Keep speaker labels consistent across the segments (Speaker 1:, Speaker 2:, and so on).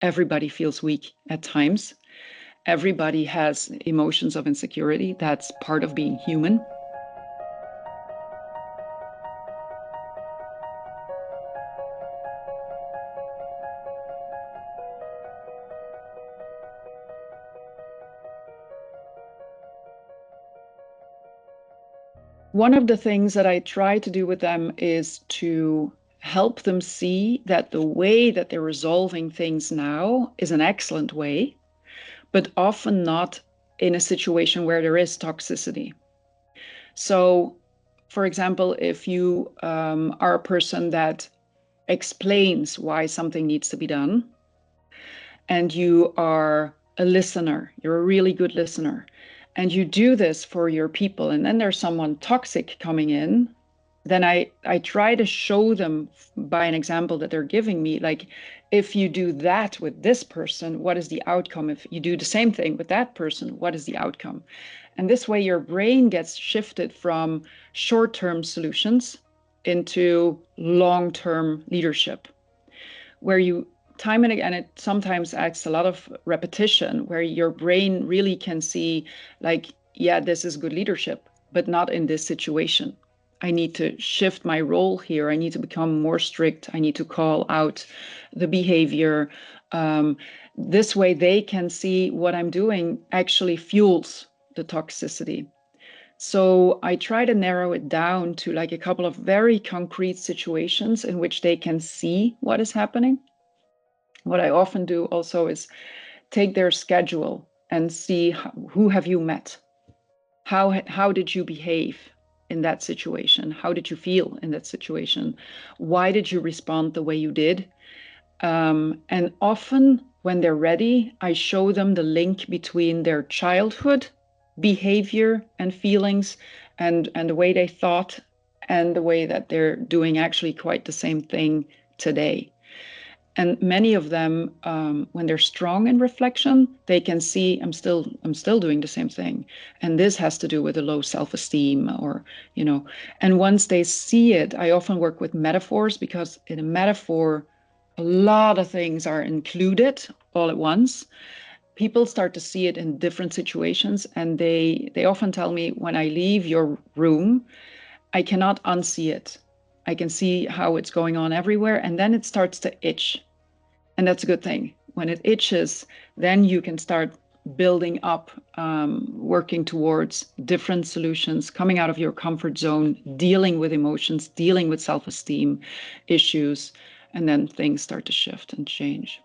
Speaker 1: Everybody feels weak at times. Everybody has emotions of insecurity. That's part of being human. One of the things that I try to do with them is to help them see that the way that they're resolving things now is an excellent way, but often not in a situation where there is toxicity. So, for example, if you are a person that explains why something needs to be done, and you are a listener, you're a really good listener, and you do this for your people, and then there's someone toxic coming in, then I try to show them by an example that they're giving me, like, if you do that with this person, what is the outcome? If you do the same thing with that person, what is the outcome? And this way your brain gets shifted from short-term solutions into long-term leadership, where you time and again, it sometimes acts a lot of repetition, where your brain really can see, like, yeah, this is good leadership, but not in this situation. I need to shift my role here. I need to become more strict. I need to call out the behavior. This way they can see what I'm doing actually fuels the toxicity. So I try to narrow it down to like a couple of very concrete situations in which they can see what is happening. What I often do also is take their schedule and see who have you met? How did you behave in that situation? How did you feel in that situation? Why did you respond the way you did? And often when they're ready, I show them the link between their childhood behavior and feelings and the way they thought and the way that they're doing actually quite the same thing today. And many of them, when they're strong in reflection, they can see I'm still doing the same thing, and this has to do with a low self-esteem, or And once they see it, I often work with metaphors, because in a metaphor, a lot of things are included all at once. People start to see it in different situations, and they often tell me, when I leave your room, I cannot unsee it. I can see how it's going on everywhere, and then it starts to itch. And that's a good thing. When it itches, then you can start building up, working towards different solutions, coming out of your comfort zone, dealing with emotions, dealing with self-esteem issues, and then things start to shift and change.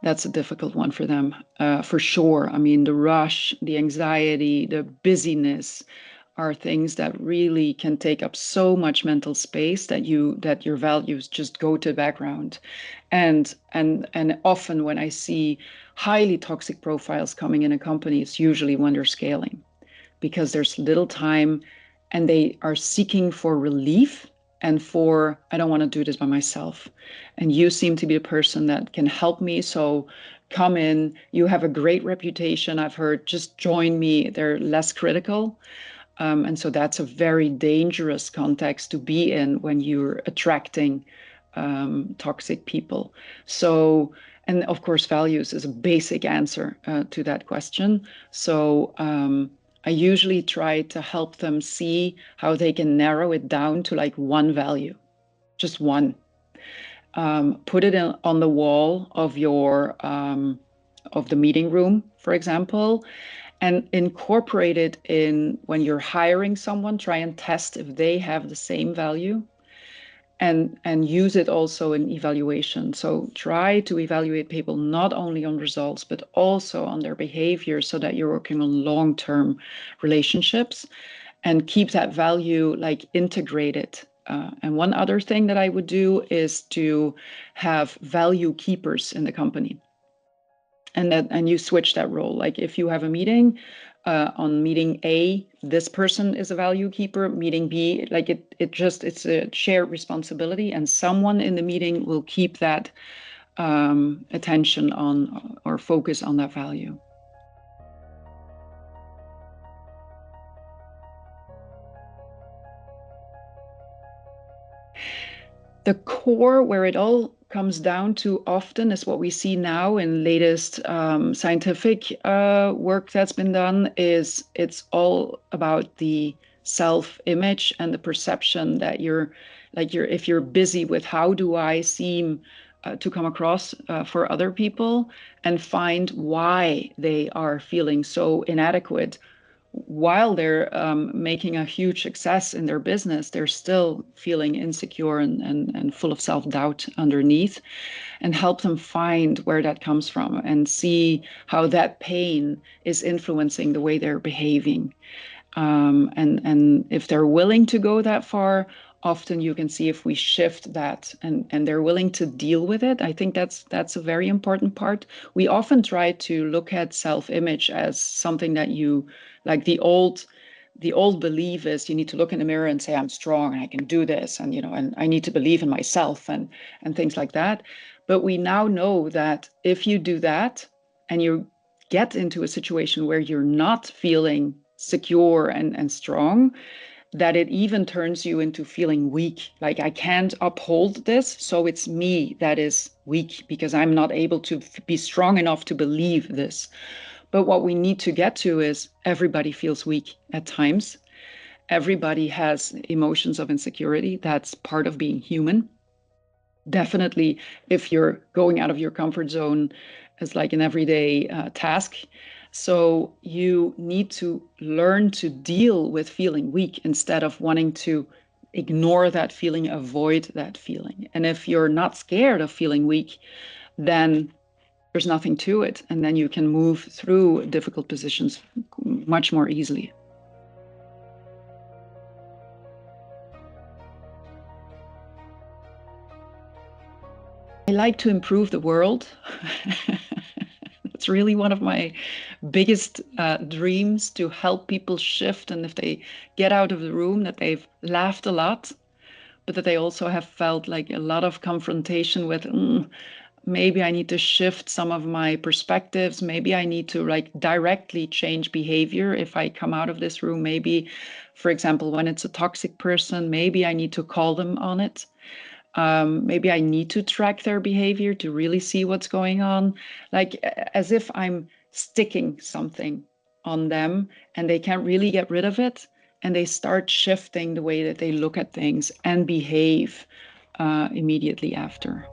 Speaker 1: That's a difficult one for them, for sure. I mean, the rush, the anxiety, the busyness are things that really can take up so much mental space that your values just go to the background. And often when I see highly toxic profiles coming in a company, it's usually when they're scaling, because there's little time and they are seeking for relief and for, I don't want to do this by myself. And you seem to be a person that can help me. So come in. You have a great reputation, I've heard. Just join me. They're less critical. And so that's a very dangerous context to be in when you're attracting toxic people. So, and of course, values is a basic answer to that question. So I usually try to help them see how they can narrow it down to like one value, just one. Put it on the wall of your of the meeting room, for example, and incorporate it in when you're hiring someone. Try and test if they have the same value, and use it also in evaluation. So try to evaluate people not only on results, but also on their behavior, so that you're working on long-term relationships, and keep that value like integrated. And one other thing that I would do is to have value keepers in the company. And you switch that role. Like if you have a meeting, on meeting A, this person is a value keeper. Meeting B, like it's a shared responsibility, and someone in the meeting will keep that attention on or focus on that value. The core where it all comes down to often is what we see now in latest scientific work that's been done is it's all about the self-image and the perception that if you're busy with how do I seem to come across for other people and find why they are feeling so inadequate while they're making a huge success in their business, they're still feeling insecure and full of self-doubt underneath, and help them find where that comes from and see how that pain is influencing the way they're behaving. And if they're willing to go that far, often you can see if we shift that and they're willing to deal with it. I think that's a very important part. We often try to look at self-image as something that you like the old belief is you need to look in the mirror and say, I'm strong and I can do this. And, and I need to believe in myself and things like that. But we now know that if you do that and you get into a situation where you're not feeling secure and strong, that it even turns you into feeling weak. Like I can't uphold this. So it's me that is weak because I'm not able to be strong enough to believe this. But what we need to get to is everybody feels weak at times. Everybody has emotions of insecurity. That's part of being human. Definitely, if you're going out of your comfort zone as like an everyday task. So you need to learn to deal with feeling weak instead of wanting to ignore that feeling, avoid that feeling. And if you're not scared of feeling weak, then there's nothing to it. And then you can move through difficult positions much more easily. I like to improve the world. It's really one of my biggest dreams to help people shift. And if they get out of the room, that they've laughed a lot, but that they also have felt like a lot of confrontation with, maybe I need to shift some of my perspectives. Maybe I need to like directly change behavior if I come out of this room. Maybe, for example, when it's a toxic person, maybe I need to call them on it. Maybe I need to track their behavior to really see what's going on, like as if I'm sticking something on them and they can't really get rid of it. And they start shifting the way that they look at things and behave immediately after.